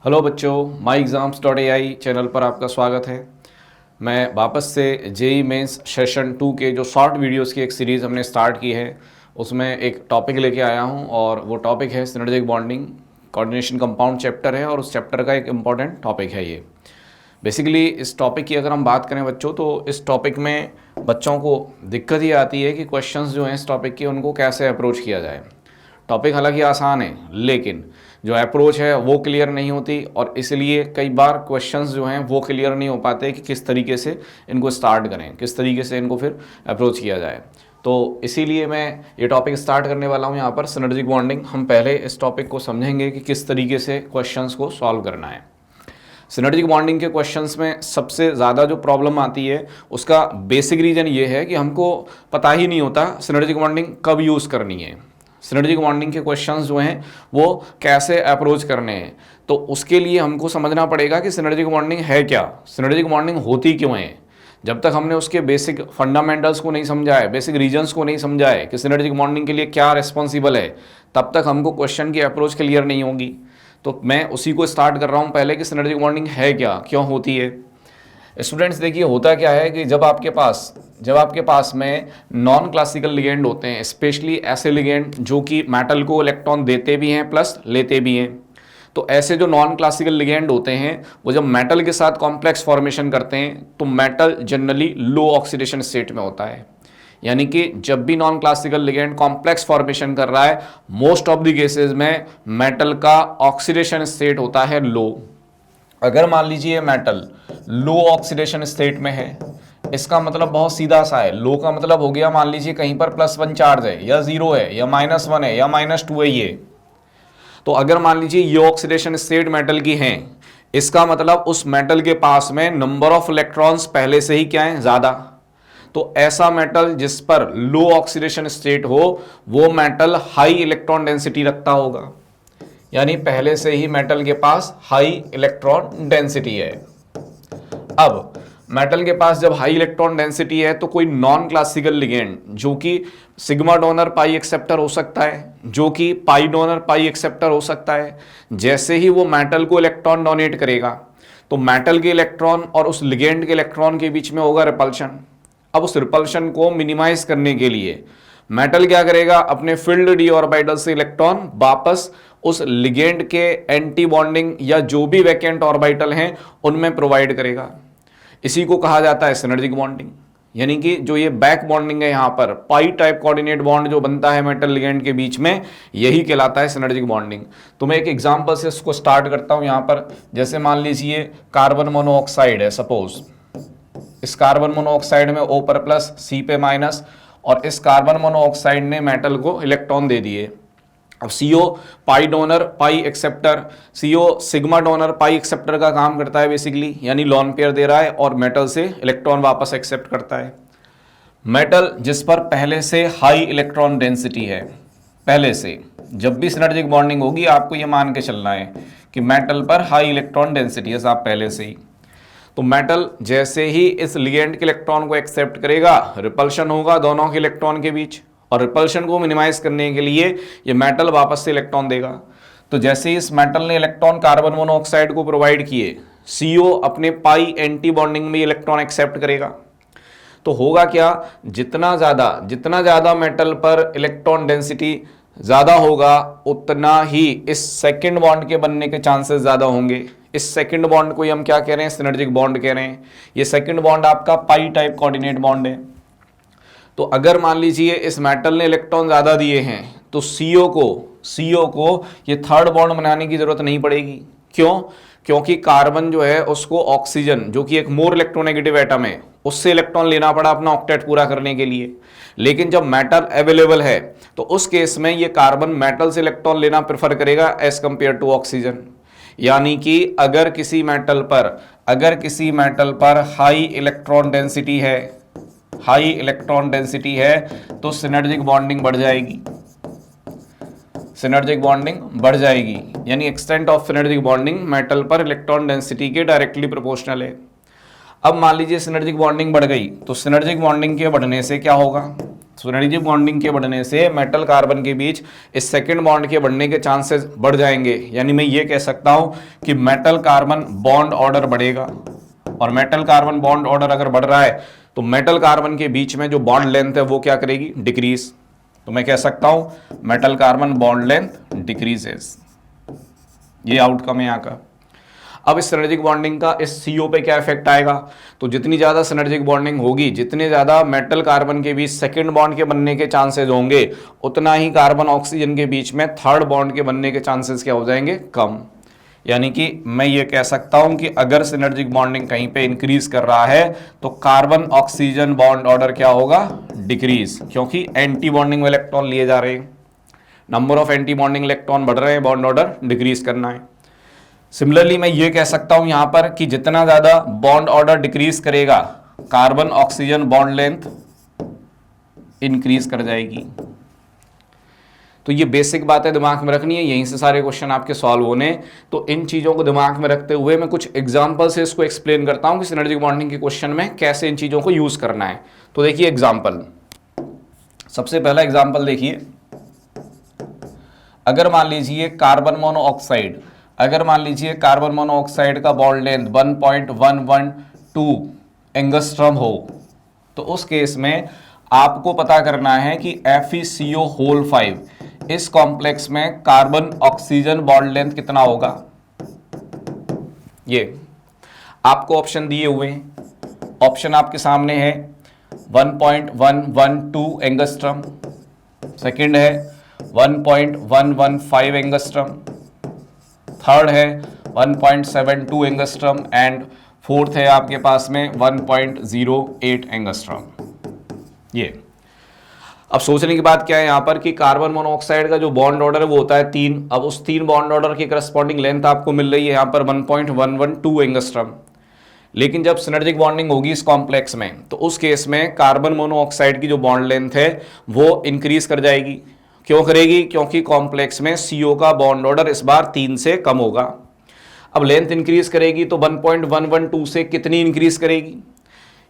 Hello बच्चों, माई एग्ज़ाम्स.ai channel पर आपका स्वागत है। मैं वापस से जेई मेंस सेशन 2 के जो शॉर्ट वीडियोस की एक सीरीज़ हमने स्टार्ट की है उसमें एक टॉपिक लेके आया हूं और वो टॉपिक है synergic bonding coordination compound chapter है और उस चैप्टर का एक इम्पॉर्टेंट टॉपिक है ये। बेसिकली इस टॉपिक की अगर हम बात करें बच्चों, तो इस टॉपिक में बच्चों को दिक्कत ये आती है कि क्वेश्चंस जो हैं इस टॉपिक के उनको कैसे अप्रोच किया जाए। टॉपिक हालांकि आसान है लेकिन जो अप्रोच है वो क्लियर नहीं होती और इसलिए कई बार क्वेश्चंस जो हैं वो क्लियर नहीं हो पाते कि किस तरीके से इनको स्टार्ट करें, किस तरीके से इनको फिर अप्रोच किया जाए। तो इसीलिए मैं ये टॉपिक स्टार्ट करने वाला हूँ यहाँ पर सिनर्जिक बॉन्डिंग। हम पहले इस टॉपिक को समझेंगे कि किस तरीके से क्वेश्चंस को सॉल्व करना है। सिनर्जिक बॉन्डिंग के क्वेश्चंस में सबसे ज़्यादा जो प्रॉब्लम आती है उसका बेसिक रीज़न ये है कि हमको पता ही नहीं होता सिनर्जिक बॉन्डिंग कब यूज़ करनी है, सिनर्जिक बॉन्डिंग के क्वेश्चंस जो हैं वो कैसे अप्रोच करने हैं। तो उसके लिए हमको समझना पड़ेगा कि सिनर्जिक बॉन्डिंग है क्या, सिनर्जिक बॉन्डिंग होती क्यों है। जब तक हमने उसके बेसिक फंडामेंटल्स को नहीं समझा है, बेसिक रीजन्स को नहीं समझा है कि सिनर्जिक बॉन्डिंग के लिए क्या रिस्पॉन्सिबल है, तब तक हमको क्वेश्चन की अप्रोच क्लियर नहीं होगी। तो मैं उसी को स्टार्ट कर रहा हूँ पहले कि सिनर्जिक बॉन्डिंग है क्या, क्यों होती है। स्टूडेंट्स देखिए, होता क्या है कि जब आपके पास में नॉन क्लासिकल लिगेंड होते हैं, स्पेशली ऐसे लिगेंड जो कि मेटल को इलेक्ट्रॉन देते भी हैं प्लस लेते भी हैं, तो ऐसे जो नॉन क्लासिकल लिगेंड होते हैं वो जब मेटल के साथ कॉम्प्लेक्स फॉर्मेशन करते हैं तो मेटल जनरली लो ऑक्सीडेशन स्टेट में होता है। यानी कि जब भी non classical ligand complex formation कर रहा है, मोस्ट ऑफ द केसेस में मेटल का ऑक्सीडेशन स्टेट होता है लो। अगर मान लीजिए मेटल लो ऑक्सीडेशन स्टेट में है, इसका मतलब बहुत सीधा सा है। लो का मतलब हो गया, मान लीजिए कहीं पर +1 चार्ज है या 0 है या -1 है या -2 है ये। तो अगर मान लीजिए ये ऑक्सीडेशन स्टेट मेटल की है, इसका मतलब उस मेटल के पास में नंबर ऑफ इलेक्ट्रॉन्स पहले से ही क्या है, ज्यादा। तो ऐसा मेटल जिस पर लो ऑक्सीडेशन स्टेट हो वो मेटल हाई इलेक्ट्रॉन डेंसिटी रखता होगा, यानी पहले से ही मेटल के पास हाई इलेक्ट्रॉन डेंसिटी है। अब मेटल के पास जब हाई इलेक्ट्रॉन डेंसिटी है तो कोई नॉन क्लासिकल लिगेंड जो कि सिग्मा डोनर पाई एक्सेप्टर हो सकता है, जो कि पाई डोनर पाई एक्सेप्टर हो सकता है, जैसे ही वो मेटल को इलेक्ट्रॉन डोनेट करेगा तो मेटल के इलेक्ट्रॉन और उस लिगेंड के इलेक्ट्रॉन के बीच में होगा रिपल्शन। अब उस रिपल्शन को मिनिमाइज करने के लिए मेटल क्या करेगा, अपने फिल्ड डी ऑर्बिटल से इलेक्ट्रॉन वापस उस लिगेंड के एंटी बॉन्डिंग या जो भी वैकेंट ऑर्बिटल हैं उनमें प्रोवाइड करेगा। इसी को कहा जाता है सिनर्जिक बॉन्डिंग। यानी कि जो ये बैक बॉन्डिंग है, यहाँ पर पाई टाइप कोऑर्डिनेट बॉन्ड जो बनता है मेटल लिगेंड के बीच में, यही कहलाता है सिनर्जिक बॉन्डिंग। तो मैं एक एग्जांपल से इसको स्टार्ट करता हूं। यहाँ पर जैसे मान लीजिए कार्बन मोनोऑक्साइड है, सपोज इस कार्बन मोनोऑक्साइड में O पर प्लस C पे माइनस, और इस कार्बन मोनोऑक्साइड ने मेटल को इलेक्ट्रॉन दे दिए। अब CO pi donor pi acceptor, CO sigma donor pi acceptor का काम करता है बेसिकली, यानी लॉन पेयर दे रहा है और मेटल से इलेक्ट्रॉन वापस एक्सेप्ट करता है। मेटल जिस पर पहले से हाई इलेक्ट्रॉन डेंसिटी है, पहले से जब भी सिनर्जिक बॉन्डिंग होगी आपको ये मान के चलना है कि मेटल पर हाई इलेक्ट्रॉन डेंसिटी है साहब पहले से ही। तो मेटल जैसे ही इस लिगेंड के इलेक्ट्रॉन को एक्सेप्ट करेगा, रिपल्शन होगा दोनों के इलेक्ट्रॉन के बीच, और रिपल्शन को मिनिमाइज करने के लिए ये मेटल वापस से इलेक्ट्रॉन देगा। तो जैसे ही इस मेटल ने इलेक्ट्रॉन कार्बन मोनोऑक्साइड को प्रोवाइड किए, CO अपने पाई एंटी बॉन्डिंग में इलेक्ट्रॉन एक्सेप्ट करेगा। तो होगा क्या, जितना ज़्यादा मेटल पर इलेक्ट्रॉन डेंसिटी ज़्यादा होगा उतना ही इस सेकेंड बॉन्ड के बनने के चांसेस ज़्यादा होंगे। इस सेकेंड बॉन्ड को हम क्या कह रहे हैं, सिनर्जिक बॉन्ड कह रहे हैं। ये सेकेंड बॉन्ड आपका पाई टाइप कोऑर्डिनेट बॉन्ड है। तो अगर मान लीजिए इस मेटल ने इलेक्ट्रॉन ज़्यादा दिए हैं तो CO को ये थर्ड बॉन्ड बनाने की जरूरत नहीं पड़ेगी। क्यों? क्योंकि कार्बन जो है उसको ऑक्सीजन जो कि एक मोर इलेक्ट्रोनेगेटिव एटम है उससे इलेक्ट्रॉन लेना पड़ा अपना ऑक्टेट पूरा करने के लिए। लेकिन जब मेटल अवेलेबल है तो उस केस में ये कार्बन मेटल से इलेक्ट्रॉन लेना प्रेफर करेगा एज कंपेयर टू ऑक्सीजन। यानी कि अगर किसी मेटल पर हाई इलेक्ट्रॉन डेंसिटी है तो सिनर्जिक बॉन्डिंग बढ़ जाएगी। यानी extent of synergic bonding metal पर इलेक्ट्रॉन डेंसिटी के डायरेक्टली प्रोपोर्शनल है। अब मान लीजिए सिनर्जिक बॉन्डिंग बढ़ गई तो सिनर्जिक बॉन्डिंग के बढ़ने से क्या होगा, सिनर्जिक बॉन्डिंग के बढ़ने से मेटल कार्बन के बीच इस सेकंड बॉन्ड के बढ़ने के चांसेस बढ़ जाएंगे, यानी मैं ये कह सकता हूं कि मेटल कार्बन बॉन्ड ऑर्डर बढ़ेगा। और मेटल कार्बन बॉन्ड ऑर्डर अगर बढ़ रहा है तो मेटल कार्बन के बीच में जो बॉन्ड लेंथ है वो क्या करेगी, डिक्रीज। तो मैं कह सकता हूं metal carbon bond length decreases. ये आउटकम है यहाँ का। अब इस सिनर्जिक बॉन्डिंग का इस CO पे क्या इफेक्ट आएगा, तो जितनी ज़्यादा सिनर्जिक बॉन्डिंग होगी, जितने ज़्यादा मेटल कार्बन के बीच सेकंड बॉन्ड के बनने के चांसेस होंगे, उतना ही कार्बन ऑक्सीजन के बीच में थर्ड बॉन्ड के बनने के चांसेस क्या हो जाएंगे, कम। यानी कि मैं ये कह सकता हूं कि अगर सिनर्जिक बॉन्डिंग कहीं पे इंक्रीज कर रहा है तो कार्बन ऑक्सीजन बॉन्ड ऑर्डर क्या होगा, डिक्रीज, क्योंकि एंटी बॉन्डिंग इलेक्ट्रॉन लिए जा रहे हैं, number of anti bonding electron बढ़ रहे हैं, बॉन्ड ऑर्डर डिक्रीज करना है। सिमिलरली मैं ये कह सकता हूं यहां पर कि जितना ज्यादा बॉन्ड ऑर्डर डिक्रीज करेगा, carbon oxygen bond length increase कर जाएगी। तो ये बेसिक बातें दिमाग में रखनी है, यहीं से सारे क्वेश्चन आपके सॉल्व होने। तो इन चीज़ों को दिमाग में रखते हुए मैं कुछ एग्जांपल से इसको एक्सप्लेन करता हूं कि सिनर्जिक बॉन्डिंग के क्वेश्चन में कैसे इन चीज़ों को यूज़ करना है। तो देखिए एग्जाम्पल, सबसे पहला एग्जाम्पल देखिए, अगर मान लीजिए कार्बन मोनोऑक्साइड, अगर मान लीजिए कार्बन मोनोऑक्साइड का बॉन्ड लेंथ 1.112 एंगस्ट्रॉम हो, तो उस केस में आपको पता करना है कि FeCO5 इस कॉम्प्लेक्स में कार्बन ऑक्सीजन बॉन्ड लेंथ कितना होगा। ये आपको ऑप्शन दिए हुए हैं, ऑप्शन आपके सामने है 1.112 एंगस्ट्रॉम, सेकंड है 1.115 एंगस्ट्रॉम, थर्ड है 1.72 एंगस्ट्रॉम एंड फोर्थ है आपके पास में 1.08 एंगस्ट्रॉम। ये अब सोचने की बात क्या है यहां पर कि कार्बन मोनोऑक्साइड का जो बॉन्ड ऑर्डर है वो होता है 3। अब उस 3 बॉन्ड ऑर्डर की करस्पॉन्डिंग लेंथ आपको मिल रही है यहां पर 1.112 एंगस्ट्रॉम। लेकिन जब सिनर्जिक बॉन्डिंग होगी इस कॉम्प्लेक्स में, तो उस केस में कार्बन मोनोऑक्साइड की जो बॉन्ड लेंथ है वो इंक्रीज कर जाएगी। क्यों करेगी, क्योंकि कॉम्प्लेक्स में CO का बॉन्ड ऑर्डर इस बार 3 से कम होगा। अब लेंथ इंक्रीज करेगी तो 1.112 से कितनी इंक्रीज करेगी,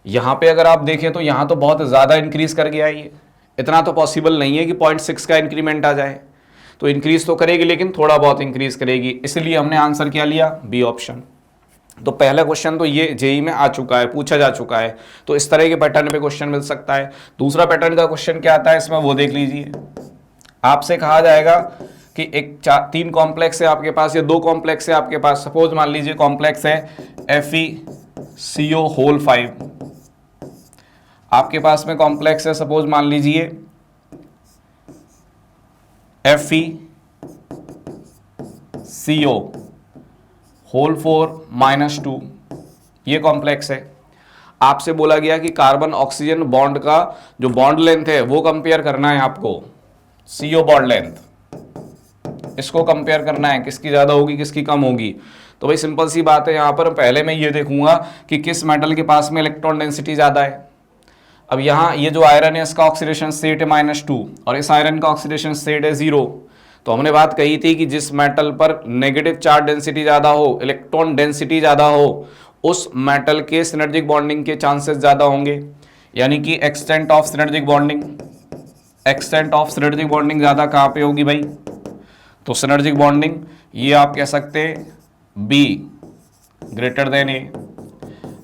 यहां पे अगर आप देखें तो यहां तो बहुत ज्यादा इंक्रीज कर गया है, ये इतना तो पॉसिबल नहीं है कि 0.6 का इंक्रीमेंट आ जाए। तो इंक्रीज तो करेगी लेकिन थोड़ा बहुत इंक्रीज करेगी, इसलिए हमने आंसर क्या लिया, बी ऑप्शन। तो पहला क्वेश्चन तो ये जेईई में आ चुका है, पूछा जा चुका है, तो इस तरह के पैटर्न पे क्वेश्चन मिल सकता है। दूसरा पैटर्न का क्वेश्चन क्या आता है इसमें वो देख लीजिए। आपसे कहा जाएगा कि एक 3 कॉम्प्लेक्स है आपके पास या 2 कॉम्प्लेक्स है आपके पास, सपोज मान लीजिए कॉम्प्लेक्स है FeCO5, आपके पास में कॉम्प्लेक्स है सपोज मान लीजिए FeCO4-2, ये कॉम्प्लेक्स है। आपसे बोला गया कि कार्बन ऑक्सीजन बॉन्ड का जो बॉन्ड लेंथ है वो कंपेयर करना है आपको, CO बॉन्ड लेंथ, इसको कंपेयर करना है किसकी ज्यादा होगी किसकी कम होगी। तो भाई सिंपल सी बात है, यहां पर पहले मैं ये देखूंगा कि किस मेटल के पास में इलेक्ट्रॉन डेंसिटी ज्यादा है। अब यहाँ ये जो आयरन है इसका ऑक्सीडेशन स्टेट है -2 और इस आयरन का ऑक्सीडेशन स्टेट है 0। तो हमने बात कही थी कि जिस मेटल पर नेगेटिव चार्ज डेंसिटी ज़्यादा हो, इलेक्ट्रॉन डेंसिटी ज़्यादा हो, उस मेटल के सिनर्जिक बॉन्डिंग के चांसेस ज़्यादा होंगे। यानी कि extent of synergic bonding, extent of synergic bonding ज़्यादा कहाँ पे होगी भाई, तो सिनर्जिक बॉन्डिंग ये आप कह सकते हैं B ग्रेटर देन A।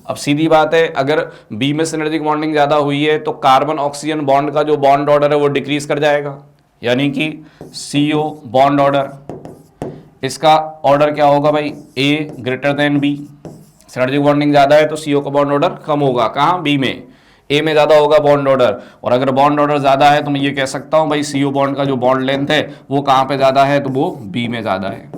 अब सीधी बात है, अगर B में सिनर्जिक बॉन्डिंग ज़्यादा हुई है तो कार्बन ऑक्सीजन बॉन्ड का जो बॉन्ड ऑर्डर है वो डिक्रीज कर जाएगा, यानी कि CO बॉन्ड ऑर्डर, इसका ऑर्डर क्या होगा भाई, A greater than B। Synergic bonding ज़्यादा है तो CO का बॉन्ड ऑर्डर कम होगा, कहाँ, B में। A में ज़्यादा होगा बॉन्ड ऑर्डर, और अगर बॉन्ड ऑर्डर ज़्यादा है तो मैं ये कह सकता हूँ भाई CO बॉन्ड का जो बॉन्ड लेंथ है वो कहाँ पे ज़्यादा है, तो वो B में ज़्यादा है।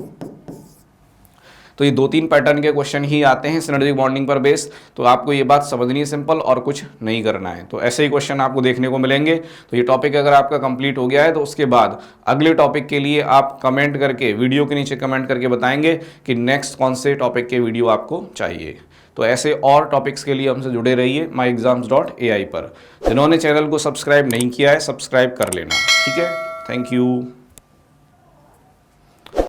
तो ये 2-3 पैटर्न के क्वेश्चन ही आते हैं सिनर्जिक बॉन्डिंग पर बेस। तो आपको ये बात समझनी है सिंपल, और कुछ नहीं करना है। तो ऐसे ही क्वेश्चन आपको देखने को मिलेंगे। तो ये टॉपिक अगर आपका कंप्लीट हो गया है तो उसके बाद अगले टॉपिक के लिए आप कमेंट करके, वीडियो के नीचे कमेंट करके बताएंगे कि नेक्स्ट कौन से टॉपिक के वीडियो आपको चाहिए। तो ऐसे और टॉपिक्स के लिए हमसे जुड़े रहिए myexams.ai पर। जिन्होंने चैनल को सब्सक्राइब नहीं किया है सब्सक्राइब कर लेना, ठीक है। Thank you.